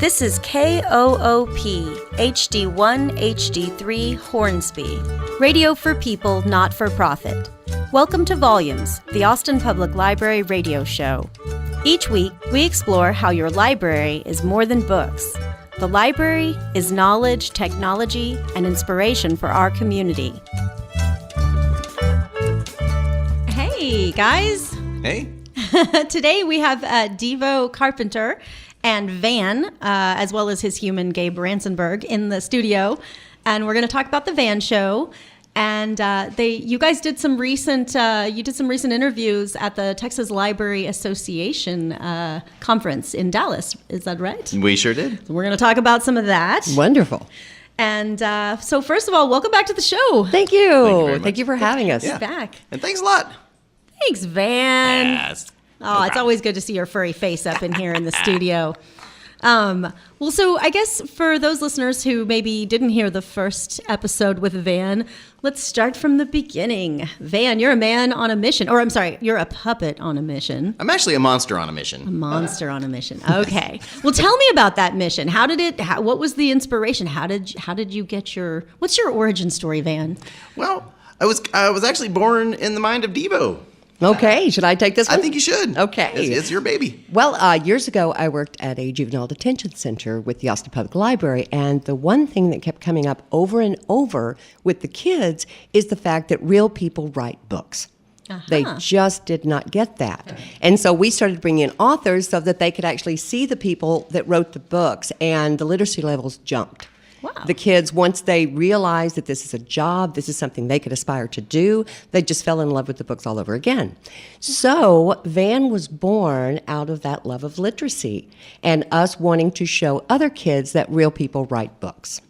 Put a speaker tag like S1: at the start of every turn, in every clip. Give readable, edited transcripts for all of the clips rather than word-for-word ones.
S1: This is KOOP HD1 HD3 Hornsby, radio for people, not for profit. Welcome to Volumes, the Austin Public Library radio show. Each week, we explore how your library is more than books. The library is knowledge, technology, and inspiration for our community. Hey, guys.
S2: Hey.
S1: Today we have Devo Carpenter and Van, as well as his human Gabe Ransenberg in the studio. And we're going to talk about the Van show. And you guys did some recent interviews at the Texas Library Association conference in Dallas. Is that right?
S2: We sure did.
S1: So we're going to talk about some of that.
S3: Wonderful.
S1: And so first of all, welcome back to the show.
S3: Thank you. Thank you for having us.
S2: Yeah.
S1: Back.
S2: And thanks a lot.
S1: Thanks, Van.
S2: Yes.
S1: Oh, it's always good to see your furry face up in here in the studio. Well, so I guess for those listeners who maybe didn't hear the first episode with Van, let's start from the beginning. Van, you're a man on a mission. Or I'm sorry, you're a puppet on a mission.
S2: I'm actually a monster on a mission.
S1: A monster on a mission. Okay. Well, tell me about that mission. What was the inspiration? How did you get what's your origin story, Van?
S2: Well, I was actually born in the mind of Devo.
S3: Okay, should I take this one?
S2: I think you should.
S3: Okay.
S2: It's your baby.
S3: Well, years ago, I worked at a juvenile detention center with the Austin Public Library, and the one thing that kept coming up over and over with the kids is the fact that real people write books. Uh-huh. They just did not get that. And so we started bringing in authors so that they could actually see the people that wrote the books, and the literacy levels jumped. Wow. The kids, once they realized that this is a job, this is something they could aspire to do, they just fell in love with the books all over again. So Van was born out of that love of literacy and us wanting to show other kids that real people write books.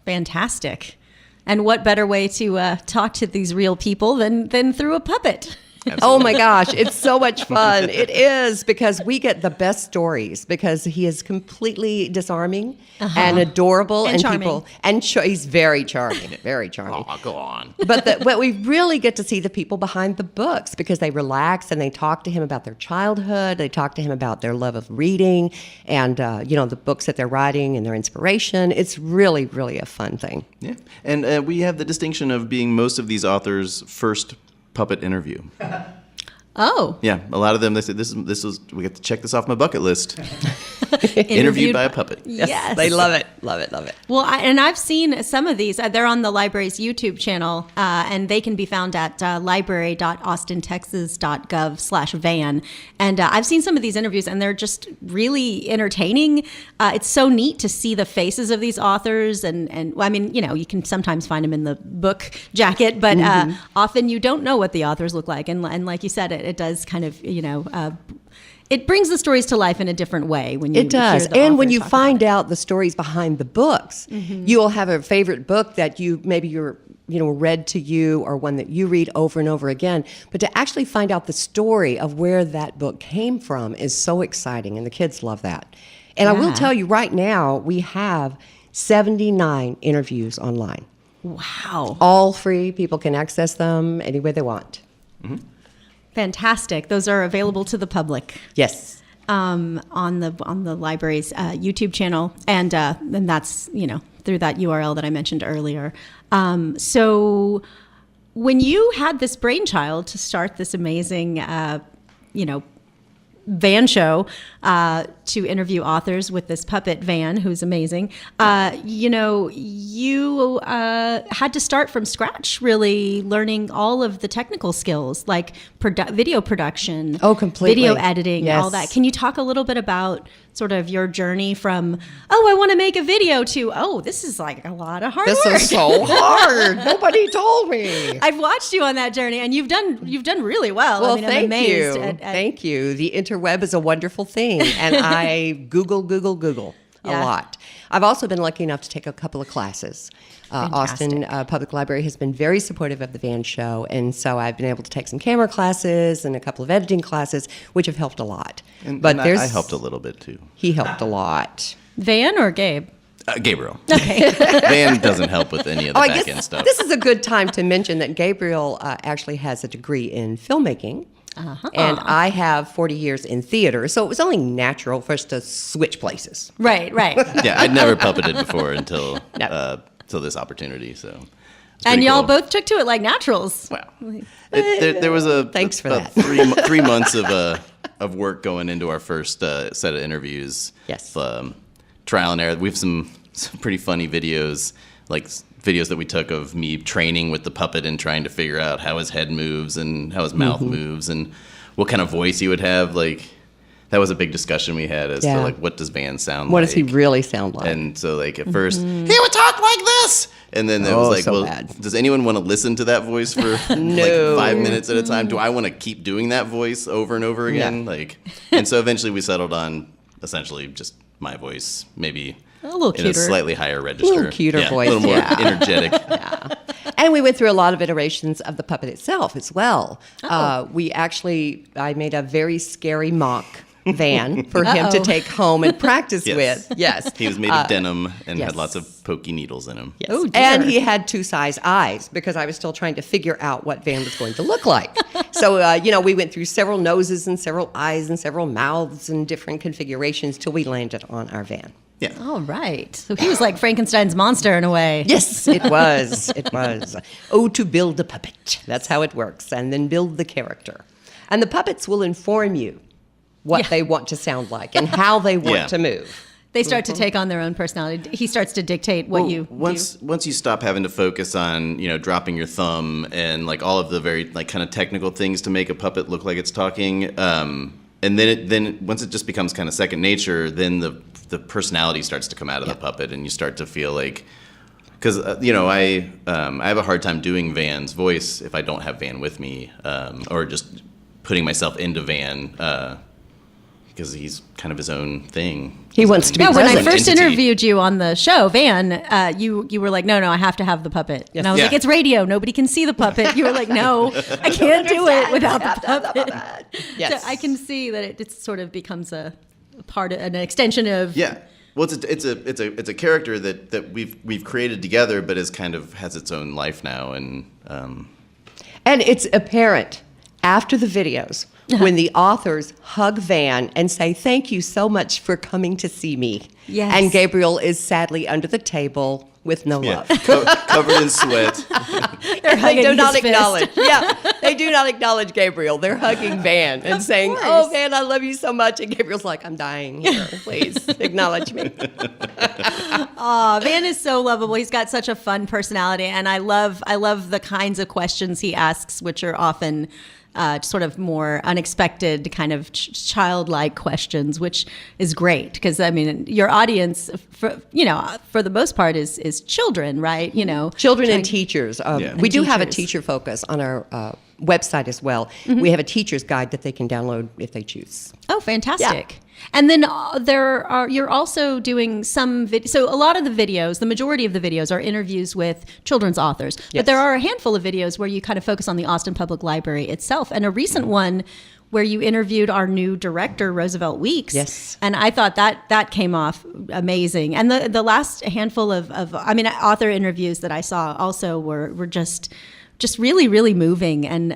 S1: Fantastic. And what better way to talk to these real people than through a puppet?
S2: Absolutely.
S3: Oh my gosh, it's so much fun. It is, because we get the best stories because he is completely disarming and adorable
S1: and charming.
S3: He's very charming, very charming.
S2: Oh, go on.
S3: But we really get to see the people behind the books because they relax and they talk to him about their childhood. They talk to him about their love of reading and the books that they're writing and their inspiration. It's really, really a fun thing.
S2: Yeah, and we have the distinction of being most of these authors' first puppet interview.
S1: Oh.
S2: Yeah, a lot of them, they say, this is we get to check this off my bucket list. Interviewed by a puppet.
S1: Yes.
S3: They love it, love it, love it.
S1: Well, I've seen some of these. They're on the library's YouTube channel, and they can be found at library.austintexas.gov/van. And I've seen some of these interviews, and they're just really entertaining. It's so neat to see the faces of these authors. And well, I mean, you can sometimes find them in the book jacket, but often you don't know what the authors look like. And like you said, it does kind of, it brings the stories to life in a different way when you
S3: It does.
S1: hear the
S3: And when
S1: authors
S3: you
S1: talk
S3: find
S1: about
S3: out the stories behind the books, you will have a favorite book that you're read to you, or one that you read over and over again. But to actually find out the story of where that book came from is so exciting, and the kids love that. And I will tell you right now, we have 79 interviews online.
S1: Wow.
S3: All free. People can access them any way they want.
S2: Mm-hmm.
S1: Fantastic. Those are available to the public.
S3: Yes.
S1: On the library's YouTube channel, and that's through that URL that I mentioned earlier. So when you had this brainchild to start this amazing, Van show to interview authors with this puppet Van, who's amazing. You had to start from scratch, really learning all of the technical skills like video production,
S3: Oh, completely.
S1: video editing,
S3: Yes.
S1: all that. Can you talk a little bit about sort of your journey from, I want to make a video, to, this is like a lot of hard work.
S3: This is so hard. Nobody told me.
S1: I've watched you on that journey, and you've done really well.
S3: Well,
S1: I mean, I'm
S3: thank
S1: amazed
S3: you.
S1: at
S3: Thank you. The interweb is a wonderful thing, and I Google a lot. I've also been lucky enough to take a couple of classes. Austin Public Library has been very supportive of the Van show, and so I've been able to take some camera classes and a couple of editing classes, which have helped a lot.
S2: And I helped a little bit, too.
S3: He helped a lot.
S1: Van or Gabe?
S2: Gabriel.
S1: Okay.
S2: Van doesn't help with any of the back-end stuff.
S3: This is a good time to mention that Gabriel actually has a degree in filmmaking. And I have 40 years in theater, so it was only natural for us to switch places.
S1: Right.
S2: Yeah, I'd never puppeted before until this opportunity. So,
S1: And y'all
S2: cool.
S1: both took to it like naturals.
S2: Wow. There was
S3: Thanks for
S2: about
S3: that.
S2: 3 months of work going into our first set of interviews.
S3: Yes.
S2: Trial and error. We have some pretty funny videos, like videos that we took of me training with the puppet and trying to figure out how his head moves and how his mouth moves and what kind of voice he would have. Like, that was a big discussion we had as to, like, what does Van sound like?
S3: What does he really sound like?
S2: And so, like, at first, he would talk like this. And then it was like,
S3: so
S2: well,
S3: bad.
S2: does anyone want to listen to that voice for like 5 minutes at a time? Do I want to keep doing that voice over and over again?
S3: Yeah.
S2: Like, and so eventually we settled on essentially just my voice, maybe
S1: A little
S2: in
S1: cuter.
S2: a slightly higher register.
S3: A little cuter voice,
S2: A little more
S3: yeah.
S2: energetic.
S3: And we went through a lot of iterations of the puppet itself as well.
S1: Oh.
S3: I made a very scary mock Van for him to take home and practice
S2: Yes.
S3: with. Yes.
S2: He was made of denim and
S3: yes.
S2: had lots of pokey needles in him.
S3: Yes.
S1: Oh, dear.
S3: And he had 2 size eyes because I was still trying to figure out what Van was going to look like. So, we went through several noses and several eyes and several mouths and different configurations till we landed on our Van.
S2: Yeah.
S1: All right. So he was like Frankenstein's monster in a way.
S3: Yes, it was. It was. Oh, to build a puppet. That's how it works. And then build the character. And the puppets will inform you what they want to sound like and how they want to move.
S1: They start to take on their own personality. He starts to dictate what you do.
S2: Once you stop having to focus on dropping your thumb and like all of the very like kind of technical things to make a puppet look like it's talking, and then once it just becomes kind of second nature, then the personality starts to come out of the puppet, and you start to feel like, because I have a hard time doing Van's voice if I don't have Van with me, or just putting myself into Van. Because he's kind of his own thing.
S3: He wants to be
S1: Yeah, when I
S3: present.
S1: first
S2: Entity.
S1: interviewed you on the show, Van, you were like, no, I have to have the puppet. And I was
S2: Yeah.
S1: like, it's radio. Nobody can see the puppet. You were like, no, I can't do it without the puppet.
S3: Yes.
S1: So I can see that it sort of becomes a part of an extension of.
S2: Yeah. Well, it's a character that we've created together, but has its own life now, and
S3: And it's apparent after the videos when the authors hug Van and say, thank you so much for coming to see me.
S1: Yes.
S3: And Gabriel is sadly under the table with no love.
S2: covered in sweat.
S1: They're
S3: They
S1: hugging
S3: do
S1: his
S3: not
S1: fist.
S3: acknowledge. They do not acknowledge Gabriel. They're hugging Van and saying,
S1: course.
S3: oh, Van, I love you so much. And Gabriel's like, I'm dying here. Please acknowledge me.
S1: Aw, Van is so lovable. He's got such a fun personality, and I love the kinds of questions he asks, which are often sort of more unexpected, kind of childlike questions, which is great because I mean your audience, for the most part, is children, right?
S3: Children and teachers.
S2: Yeah.
S3: We do have a
S1: teachers.
S3: teacher focus on our website as well. We have a teacher's guide that they can download if they choose.
S1: Oh, fantastic. And then you're also doing some so a lot of the videos, the majority of the videos are interviews with children's authors, but
S3: Yes.
S1: there are a handful of videos where you kind of focus on the Austin Public Library itself, and a recent one where you interviewed our new director, Roosevelt Weeks.
S3: Yes.
S1: And I thought that came off amazing. And the last handful of author interviews that I saw also were just really, really moving and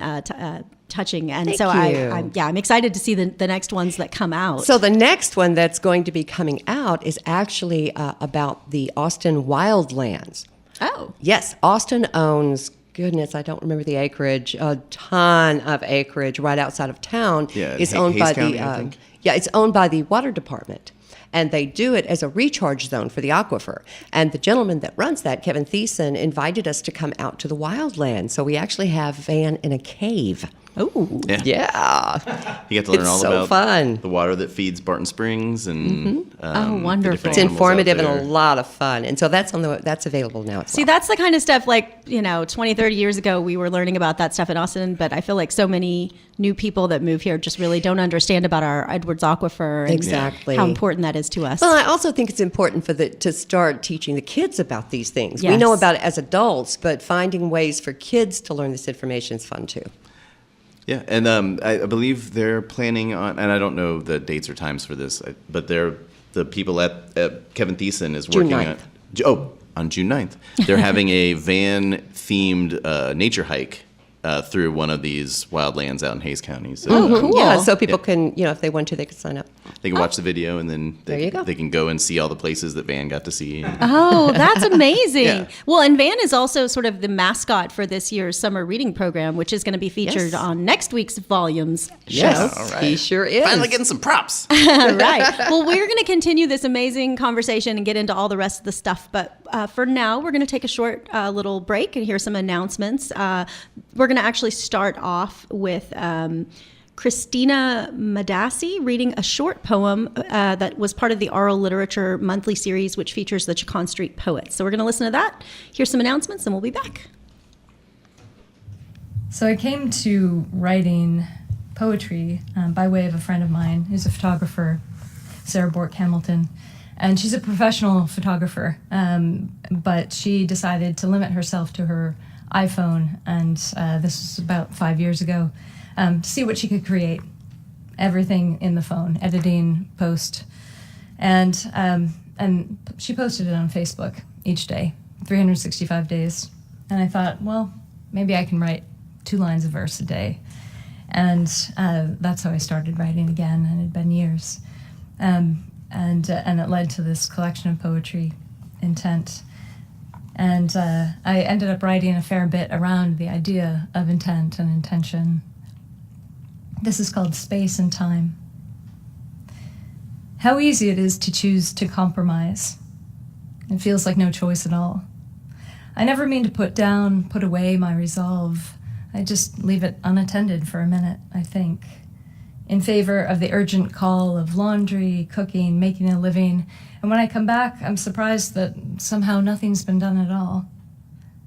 S1: touching. And
S3: Thank
S1: so
S3: you.
S1: I'm excited to see the next ones that come out.
S3: So the next one that's going to be coming out is actually about the Austin wildlands.
S1: Oh.
S3: Yes, Austin owns, goodness, I don't remember the acreage, a ton of acreage right outside of town.
S2: Yeah,
S3: it's
S2: in
S3: owned by
S2: Hays County, I think.
S3: it's owned by the water department. And they do it as a recharge zone for the aquifer. And the gentleman that runs that, Kevin Thiessen, invited us to come out to the wildlands. So we actually have Van in a cave.
S1: Oh.
S2: Yeah.
S3: Yeah.
S2: You get to learn
S3: It's
S2: all
S3: so
S2: about
S3: fun.
S2: the water that feeds Barton Springs and
S1: Oh,
S2: the
S1: wonderful.
S2: different
S3: It's
S2: animals out
S3: informative and
S2: there.
S3: a lot of fun. And so that's that's available now as
S1: See,
S3: well.
S1: that's the kind of stuff 20, 30 years ago, we were learning about that stuff in Austin, but I feel like so many new people that move here just really don't understand about our Edwards Aquifer and
S3: Exactly.
S1: how important that is to us.
S3: Well, I also think it's important to start teaching the kids about these things. We know
S1: Yes.
S3: about it as adults, but finding ways for kids to learn this information is fun too.
S2: Yeah, and I believe they're planning on, and I don't know the dates or times for this, but the people at Kevin Thiessen is
S3: June
S2: working
S3: 9th.
S2: on June 9th. They're having a van-themed nature hike through one of these wildlands out in Hays County. So,
S1: cool.
S3: Yeah, so people can, if they want to, they can sign up.
S2: they can watch the video, and then
S3: There you go.
S2: they can go and see all the places that Van got to see.
S1: Oh, that's amazing.
S2: Yeah.
S1: Well, and Van is also sort of the mascot for this year's summer reading program, which is going to be featured
S3: Yes.
S1: on next week's Volumes
S3: Yes,
S1: show.
S2: All right.
S3: he sure is.
S2: Finally getting some props.
S1: Right. Well, we're going to continue this amazing conversation and get into all the rest of the stuff. But for now, we're going to take a short little break and hear some announcements. We're going to actually start off with Christina Madassi reading a short poem that was part of the Oral Literature monthly series, which features the Chacon Street poets. So we're going to listen to that, hear some announcements, and we'll be back.
S4: So I came to writing poetry by way of a friend of mine who's a photographer, Sarah Bork Hamilton. And she's a professional photographer, but she decided to limit herself to her iPhone, and this was about 5 years ago, to see what she could create. Everything in the phone, editing, post. And she posted it on Facebook each day, 365 days. And I thought, well, maybe I can write 2 lines of verse a day. And that's how I started writing again, and it had been years. And it led to this collection of poetry, Intent. And I ended up writing a fair bit around the idea of intent and intention. This is called Space and Time. How easy it is to choose to compromise. It feels like no choice at all. I never mean to put away my resolve. I just leave it unattended for a minute, I think, in favor of the urgent call of laundry, cooking, making a living. And when I come back, I'm surprised that somehow nothing's been done at all.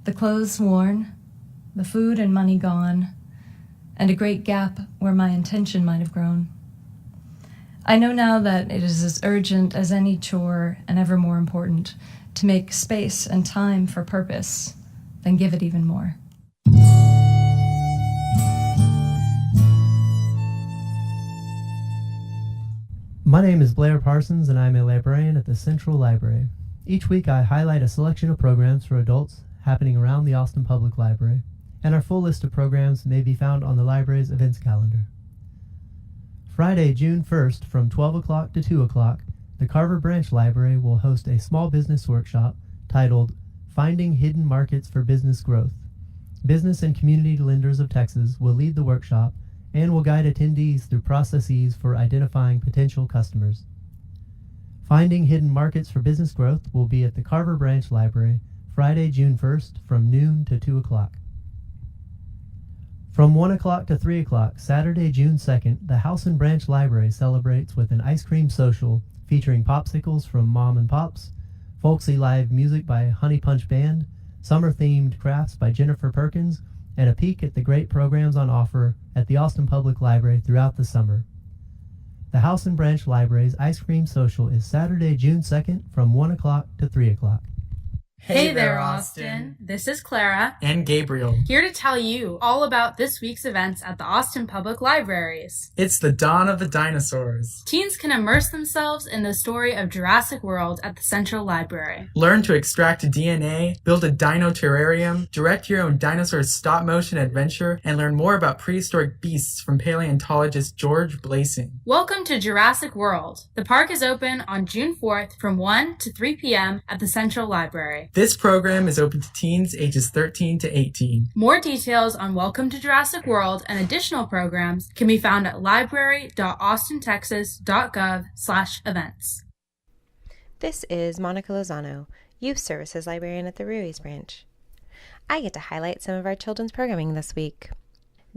S4: The clothes worn, the food and money gone, and a great gap where my intention might have grown. I know now that it is as urgent as any chore and ever more important to make space and time for purpose than give it even more.
S5: My name is Blair Parsons, and I'm a librarian at the Central Library. Each week I highlight a selection of programs for adults happening around the Austin Public Library, and our full list of programs may be found on the library's events calendar. Friday, June 1st, from 12 o'clock to 2 o'clock, the Carver Branch Library will host a small business workshop titled Finding Hidden Markets for Business Growth. Business and community lenders of Texas will lead the workshop and will guide attendees through processes for identifying potential customers. Finding Hidden Markets for Business Growth will be at the Carver Branch Library Friday, June 1st from noon to 2 o'clock. From 1 o'clock to 3 o'clock, Saturday, June 2nd, the House and Branch Library celebrates with an ice cream social featuring popsicles from Mom and Pops, folksy live music by Honey Punch Band, summer-themed crafts by Jennifer Perkins, and a peek at the great programs on offer at the Austin Public Library throughout the summer. The House and Branch Library's Ice Cream Social is Saturday, June 2nd from 1 o'clock to 3 o'clock.
S6: Hey there, Austin. This is Clara.
S7: And Gabriel.
S6: Here to tell you all about this week's events at the Austin Public Libraries.
S7: It's the dawn of the dinosaurs.
S6: Teens can immerse themselves in the story of Jurassic World at the Central Library.
S7: Learn to extract DNA, build a dino terrarium, direct your own dinosaur stop-motion adventure, and learn more about prehistoric beasts from paleontologist George Blasing.
S6: Welcome to Jurassic World. The park is open on June 4th from 1 to 3 p.m. at the Central Library.
S7: This program is open to teens ages 13 to 18.
S6: More details on Welcome to Jurassic World and additional programs can be found at library.austintexas.gov/events.
S8: This is Monica Lozano, Youth Services Librarian at the Ruiz Branch. I get to highlight some of our children's programming this week.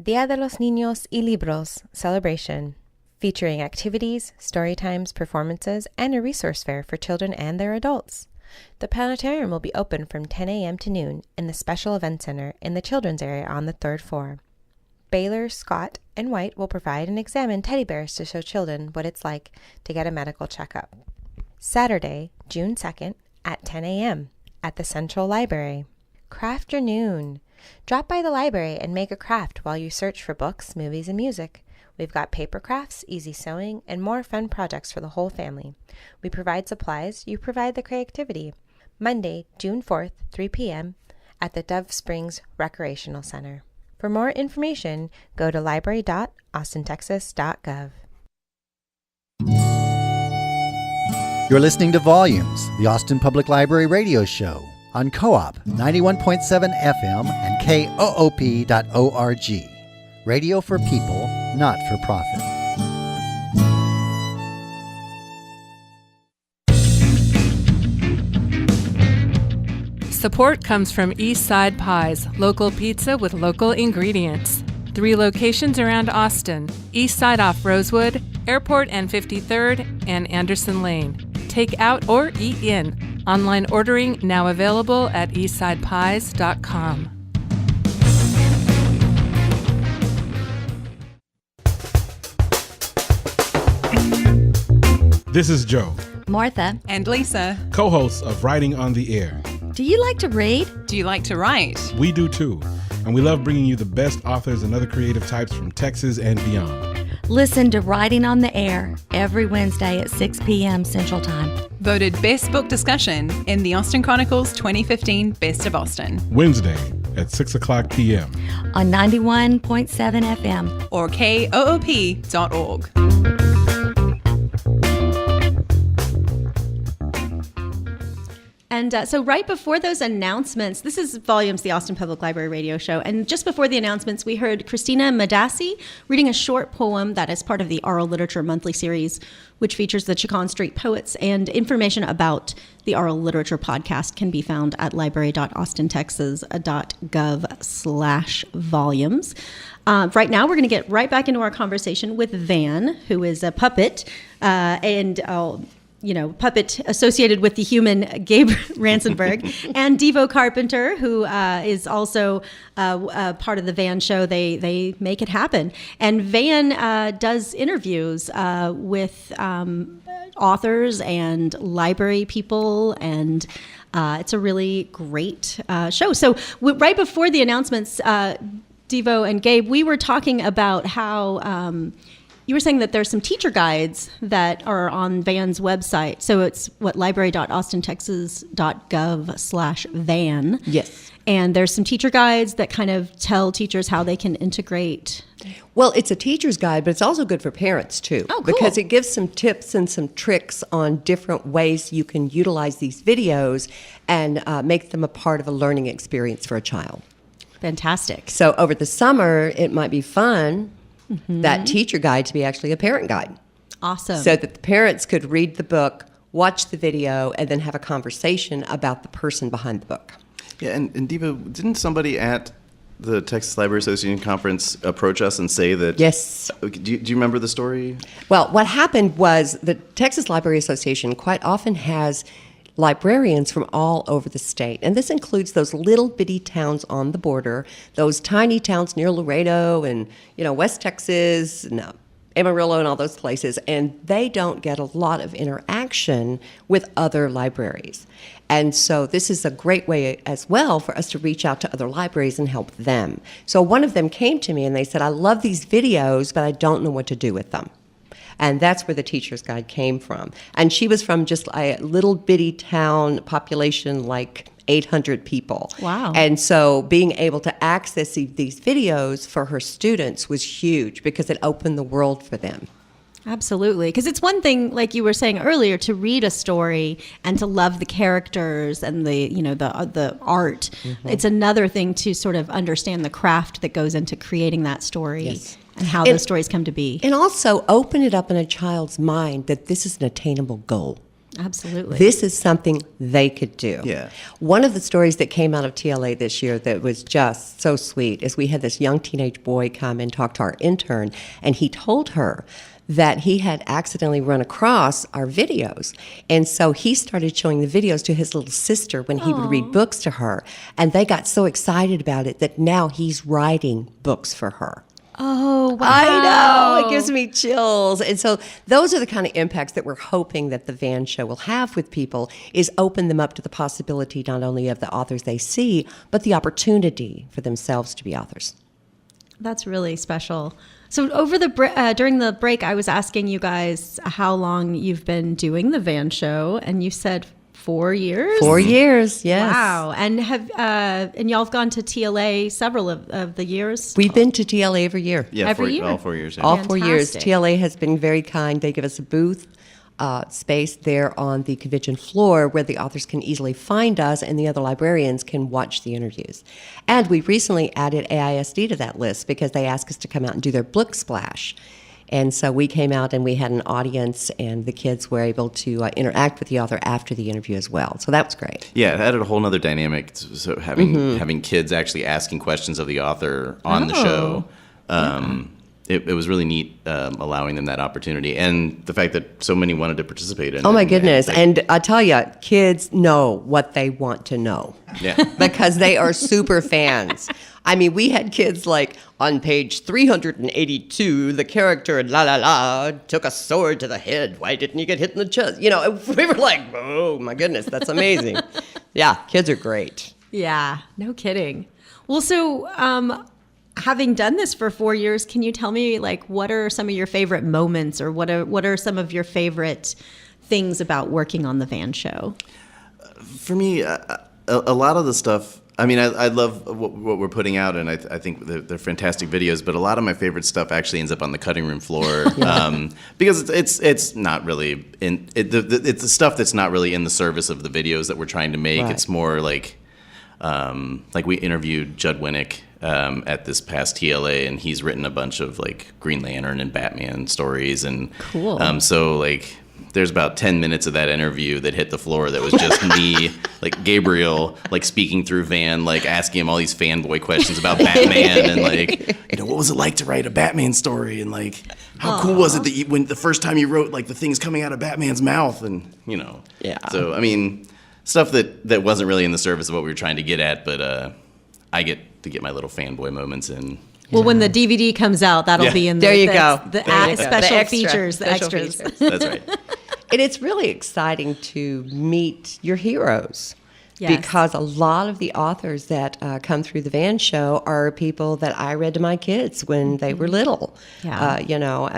S8: Dia de los Niños y Libros celebration, featuring activities, story times, performances, and a resource fair for children and their adults. The planetarium will be open from 10 a.m. to noon in the Special Event Center in the children's area on the 3rd floor. Baylor, Scott, and White will provide and examine teddy bears to show children what it's like to get a medical checkup. Saturday, June 2nd at 10 a.m. at the Central Library. Craft Your Noon. Drop by the library and make a craft while you search for books, movies, and music. We've got paper crafts, easy sewing, and more fun projects for the whole family. We provide supplies, you provide the creativity. Monday, June 4th, 3 p.m. at the Dove Springs Recreational Center. For more information, go to library.austintexas.gov.
S9: You're listening to Volumes, the Austin Public Library radio show on Co-op 91.7 FM and KOOP.org. Radio for people, not for profit.
S10: Support comes from East Side Pies, local pizza with local ingredients. 3 locations around Austin: East Side off Rosewood, Airport and 53rd, and Anderson Lane. Take out or eat in. Online ordering now available at eastsidepies.com.
S11: This is Joe,
S12: Martha,
S13: and Lisa,
S11: co-hosts of Writing on the Air.
S12: Do you like to read?
S13: Do you like to write?
S11: We do too, and we love bringing you the best authors and other creative types from Texas and beyond.
S12: Listen to Writing on the Air every Wednesday at 6 p.m. Central Time.
S13: Voted Best Book Discussion in the Austin Chronicle's 2015 Best of Austin.
S11: Wednesday at 6 o'clock p.m.
S12: on 91.7 FM
S13: or KOOP.org.
S1: And so right before those announcements, this is Volumes, the Austin Public Library radio show. And just before the announcements, we heard Christina Madassi reading a short poem that is part of the Oral Literature Monthly Series, which features the Chicon Street Poets. And information about the Oral Literature podcast can be found at library.austintexas.gov/volumes. Right now, we're going to get right back into our conversation with Van, who is a puppet puppet associated with the human Gabe Ransenberg, and Devo Carpenter, who is also part of the Van show. They make it happen. And Van does interviews with authors and library people, and it's a really great show. So right before the announcements, Devo and Gabe, we were talking about how you were saying that there's some teacher guides that are on Van's website. So it's library.austintexas.gov/van.
S3: Yes.
S1: And there's some teacher guides that kind of tell teachers how they can integrate.
S3: Well, it's a teacher's guide, but it's also good for parents too.
S1: Oh, cool.
S3: Because it gives some tips and some tricks on different ways you can utilize these videos and make them a part of a learning experience for a child.
S1: Fantastic.
S3: So over the summer, it might be fun, that teacher guide to be actually a parent guide.
S1: Awesome.
S3: So that the parents could read the book, watch the video, and then have a conversation about the person behind the book.
S2: Yeah, and Devo, didn't somebody at the Texas Library Association conference approach us and say that...
S3: Yes.
S2: Do you remember the story?
S3: Well, what happened was the Texas Library Association quite often has librarians from all over the state. And this includes those little bitty towns on the border, those tiny towns near Laredo and, West Texas, and Amarillo and all those places. And they don't get a lot of interaction with other libraries. And so this is a great way as well for us to reach out to other libraries and help them. So one of them came to me and they said, I love these videos, but I don't know what to do with them. And that's where the teacher's guide came from. And she was from just a little bitty town, population like 800 people.
S1: Wow.
S3: And so being able to access these videos for her students was huge because it opened the world for them.
S1: Absolutely. Because it's one thing, like you were saying earlier, to read a story and to love the characters and the art. Mm-hmm. It's another thing to sort of understand the craft that goes into creating that story.
S3: Yes.
S1: And how those stories come to be.
S3: And also open it up in a child's mind that this is an attainable goal.
S1: Absolutely.
S3: This is something they could do.
S2: Yeah.
S3: One of the stories that came out of TLA this year that was just so sweet is we had this young teenage boy come and talk to our intern, and he told her that he had accidentally run across our videos. And so he started showing the videos to his little sister when he would read books to her. And they got so excited about it that now he's writing books for her.
S1: Oh, wow.
S3: I know. It gives me chills. And so those are the kind of impacts that we're hoping that the Van Show will have with people, is open them up to the possibility not only of the authors they see, but the opportunity for themselves to be authors.
S1: That's really special. So over during the break, I was asking you guys how long you've been doing the Van Show, and you said 4 years?
S3: 4 years, yes.
S1: Wow. And and y'all have gone to TLA several of the years?
S3: We've been to TLA every year.
S2: Yeah,
S1: Every year?
S2: all 4 years. Yeah.
S3: All 4 years.
S1: Fantastic.
S3: TLA has been very kind. They give us a booth space there on the convention floor where the authors can easily find us and the other librarians can watch the interviews. And we recently added AISD to that list because they asked us to come out and do their book splash. And so we came out and we had an audience, and the kids were able to interact with the author after the interview as well. So that was great.
S2: Yeah, it added a whole nother dynamic. So having kids actually asking questions of the author on the show, it was really neat, allowing them that opportunity, and the fact that so many wanted to participate in it.
S3: Oh my goodness! And I tell you, kids know what they want to know.
S2: Yeah,
S3: because they are super fans. I mean, we had kids like on page 382, the character la la la took a sword to the head. Why didn't you get hit in the chest? You know, we were like, oh my goodness, that's amazing. Yeah, kids are great.
S1: Yeah, no kidding. Well, so having done this for 4 years, can you tell me, like, what are some of your favorite moments, or what are some of your favorite things about working on the Van Show?
S2: For me, a lot of the stuff. I mean, I love what we're putting out, and I think they're fantastic videos. But a lot of my favorite stuff actually ends up on the cutting room floor, because it's not really it's the stuff that's not really in the service of the videos that we're trying to make. Right. It's more like we interviewed Judd Winnick at this past TLA, and he's written a bunch of like Green Lantern and Batman stories, and
S1: cool.
S2: So like, there's about 10 minutes of that interview that hit the floor that was just me, like Gabriel, like speaking through Van, like asking him all these fanboy questions about Batman, and like, you know, what was it like to write a Batman story, and like, how cool was it that when the first time you wrote like the things coming out of Batman's mouth, and you know, So I mean, stuff that wasn't really in the service of what we were trying to get at, but I get to get my little fanboy moments in.
S1: Well, when the DVD comes out, that'll be in
S3: there. You
S1: go.
S3: The
S1: special
S3: extra,
S1: features, the extras.
S2: That's right.
S3: And it's really exciting to meet your heroes.
S1: Yes.
S3: Because a lot of the authors that come through the Van Show are people that I read to my kids when they were little.
S1: Yeah.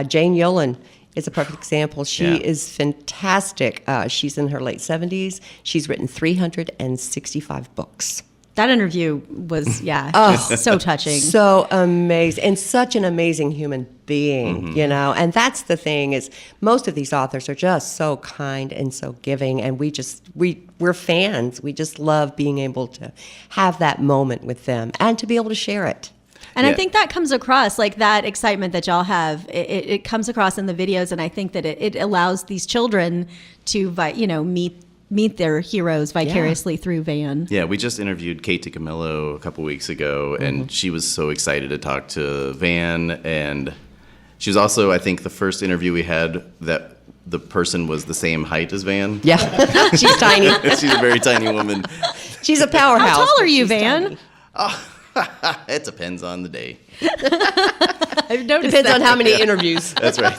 S3: Jane Yolen is a perfect example. She is fantastic. She's in her late 70s. She's written 365 books.
S1: That interview was, just so touching.
S3: So amazing. And such an amazing human being, you know. And that's the thing, is most of these authors are just so kind and so giving. And we're fans. We just love being able to have that moment with them and to be able to share it.
S1: And I think that comes across, like that excitement that y'all have, it comes across in the videos. And I think that it allows these children to, meet their heroes vicariously through Van.
S2: Yeah, we just interviewed Kate DiCamillo a couple weeks ago, and she was so excited to talk to Van. And she was also, I think, the first interview we had that the person was the same height as Van.
S3: Yeah, she's tiny.
S2: She's a very tiny woman.
S3: She's a powerhouse.
S1: How tall are you, Van?
S2: It depends on the day.
S1: I've noticed
S3: Depends
S1: that.
S3: on how many interviews.
S2: That's right.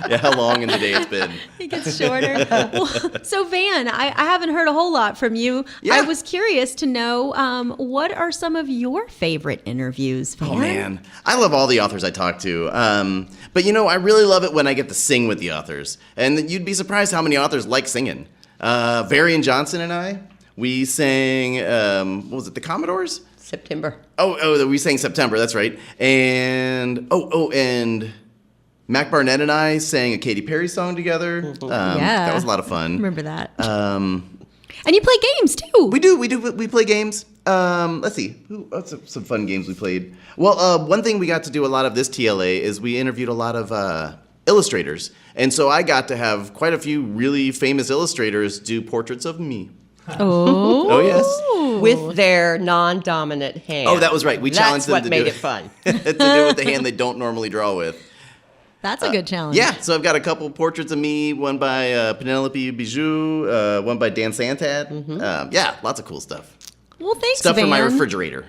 S2: Yeah, how long in the day it's been.
S1: It gets shorter. Well, so Van, I haven't heard a whole lot from you. Yeah. I was curious to know, what are some of your favorite interviews, Van?
S2: Oh man, I love all the authors I talk to. But I really love it when I get to sing with the authors. And you'd be surprised how many authors like singing. Varian Johnson and I, we sang, what was it, The Commodores?
S3: September.
S2: Oh, we sang September, that's right. And, and Mac Barnett and I sang a Katy Perry song together. That was a lot of fun.
S1: Remember that. And you play games, too.
S2: We do. We play games. Let's see. What's some fun games we played? Well, one thing we got to do a lot of this TLA is we interviewed a lot of illustrators. And so I got to have quite a few really famous illustrators do portraits of me.
S3: Oh
S2: yes,
S3: with their non-dominant hand.
S2: Oh, that was right. We challenged them to do
S3: it. That's what made it fun.
S2: To do it with the hand they don't normally draw with.
S1: That's a good challenge.
S2: Yeah, so I've got a couple portraits of me, one by Penelope Bijou, one by Dan Santat. Lots of cool stuff.
S1: Well, thanks,
S2: Stuff
S1: Van.
S2: for my refrigerator.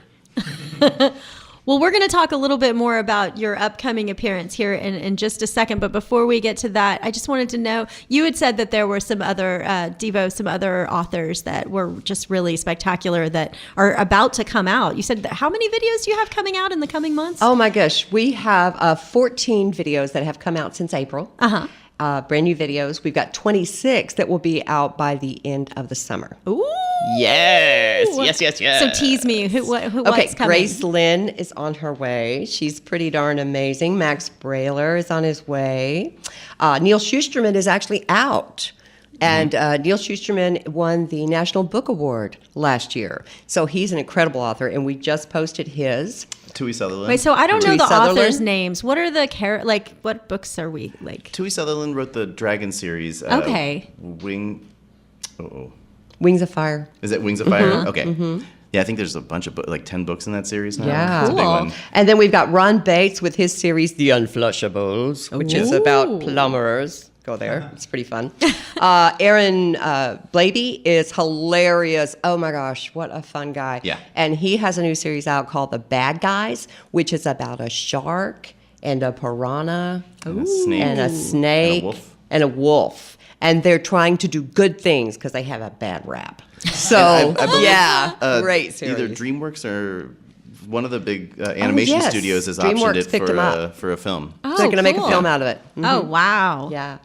S1: Well, we're going to talk a little bit more about your upcoming appearance here in just a second. But before we get to that, I just wanted to know, you had said that there were some other, Devo, some other authors that were just really spectacular that are about to come out. You said, how many videos do you have coming out in the coming months?
S3: Oh, my gosh. We have 14 videos that have come out since April.
S1: Uh-huh.
S3: brand new videos. We've got 26 that will be out by the end of the summer.
S1: Ooh.
S3: Yes.
S1: So tease me. What's coming?
S3: Grace Lynn is on her way. She's pretty darn amazing. Max Brailer is on his way. Neil Schusterman is actually out. And Neil Schusterman won the National Book Award last year. So he's an incredible author, and we just posted his.
S2: Tui Sutherland.
S1: Wait, so I don't know
S3: Tui
S1: the
S3: Sutherland.
S1: authors' names. What are the what books are we like?
S2: Tui Sutherland wrote the Dragon series.
S1: Okay.
S3: Wings of Fire.
S2: Is it Wings of Fire? Okay. Yeah, I think there's a bunch of 10 books in that series now.
S3: Yeah.
S2: It's a big one.
S3: And then we've got Ron Bates with his series, The Unflushables, which is about plumbers. Go there. It's pretty fun. Aaron Blaby is hilarious. Oh my gosh, what a fun guy.
S2: Yeah.
S3: And he has a new series out called The Bad Guys, which is about a shark and a piranha
S2: And a snake.
S3: and a snake
S2: And a wolf.
S3: And they're trying to do good things because they have a bad rap. So,
S2: I believe,
S3: great series.
S2: Either DreamWorks or one of the big animation studios has
S3: DreamWorks
S2: optioned
S3: picked them
S2: it
S3: up.
S2: for a film.
S3: So they're going to make a film out of it.
S1: Oh, wow.
S3: Yeah.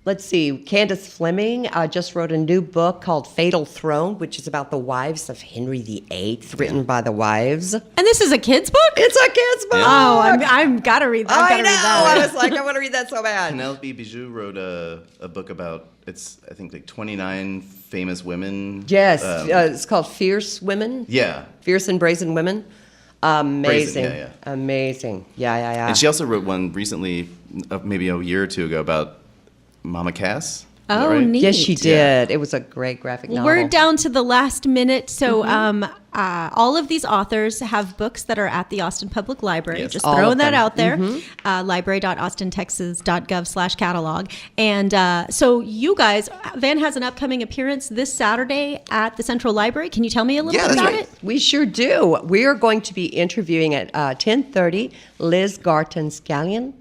S3: Let's see. Candace Fleming just wrote a new book called Fatal Throne, which is about the wives of Henry VIII, written by the wives.
S1: And this is a kid's book?
S3: It's a kid's book.
S1: Oh, I'm gotta read that.
S3: I know. I was like, I want to read that so bad.
S2: Penelope Bijou wrote a book about, I think, like 29 famous women.
S3: Yes. It's called Fierce Women.
S2: Yeah.
S3: Fierce and Brazen Women. Amazing.
S2: Brazen, yeah.
S3: Amazing. Yeah.
S2: And she also wrote one recently, maybe a year or two ago, about Mama Cass. Is that
S1: Oh,
S2: right?
S1: neat.
S3: Yes, she did. It was a great graphic novel.
S1: We're down to the last minute. So all of these authors have books that are at the Austin Public Library.
S2: Yes.
S1: Just
S3: All
S1: throwing
S3: of
S1: that
S3: them.
S1: out there. Library.austintexas.gov/catalog. And so you guys, Van has an upcoming appearance this Saturday at the Central Library. Can you tell me a little bit about it?
S3: We sure do. We are going to be interviewing at 10:30 Liz Garton-Scallion,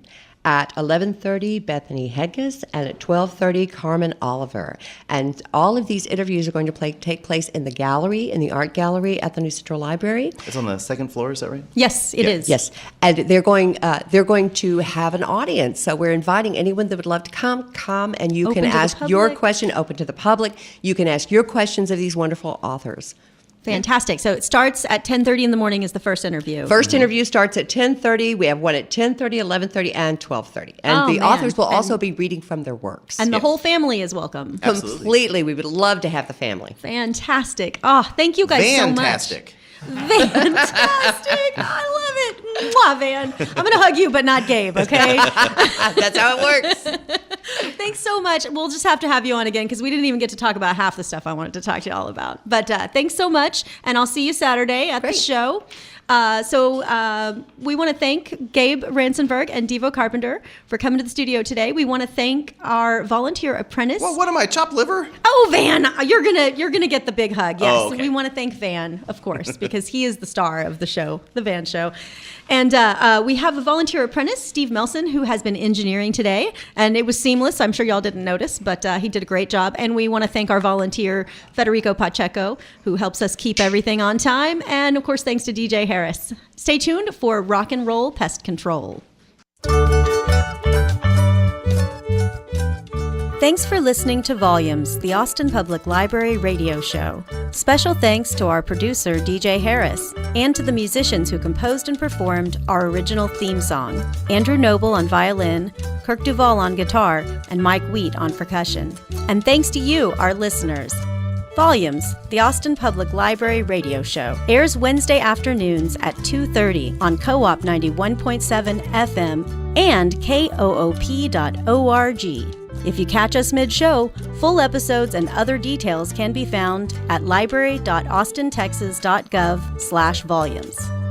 S3: at 11:30 Bethany Hedges, and at 12:30 Carmen Oliver. And all of these interviews are going to take place in the gallery, in the art gallery at the New Central Library.
S2: It's on the second floor, is that right?
S1: Yes, it is.
S3: Yes, and they're going to have an audience. So we're inviting anyone that would love to come, and you
S1: Open
S3: can
S1: to the
S3: ask your
S1: public.
S3: question, open to the public. You can ask your questions of these wonderful authors.
S1: Fantastic. So it starts at 10:30 in the morning is the first interview.
S3: First interview starts at 10:30. We have one at 10:30, 11:30, and 12:30. And the authors will also be reading from their works.
S1: And the whole family is welcome.
S3: Completely. We would love to have the family.
S1: Fantastic. Oh, thank you guys so much.
S2: Fantastic.
S1: Fantastic. I love it. Mwah, Van. I'm going to hug you, but not Gabe, okay?
S3: That's how it works.
S1: Thanks so much. We'll just have to have you on again because we didn't even get to talk about half the stuff I wanted to talk to you all about. But thanks so much, and I'll see you Saturday at the show. We want to thank Gabe Ransenberg and Devo Carpenter for coming to the studio today. We want to thank our volunteer apprentice.
S2: Well, what am I, chopped liver?
S1: Oh, Van, you're gonna get the big hug. Yes,
S2: Oh, okay.
S1: We want to thank Van, of course, because he is the star of the show, the Van Show. And we have a volunteer apprentice, Steve Melson, who has been engineering today, and it was seamless. I'm sure y'all didn't notice, but he did a great job. And we want to thank our volunteer, Federico Pacheco, who helps us keep everything on time. And of course, thanks to DJ Harris. Stay tuned for Rock and Roll Pest Control. Thanks for listening to Volumes, the Austin Public Library radio show. Special thanks to our producer, DJ Harris, and to the musicians who composed and performed our original theme song, Andrew Noble on violin, Kirk Duvall on guitar, and Mike Wheat on percussion. And thanks to you, our listeners. Volumes, the Austin Public Library radio show, airs Wednesday afternoons at 2:30 on Co-op 91.7 FM and KOOP.org. If you catch us mid-show, full episodes and other details can be found at library.austintexas.gov/volumes.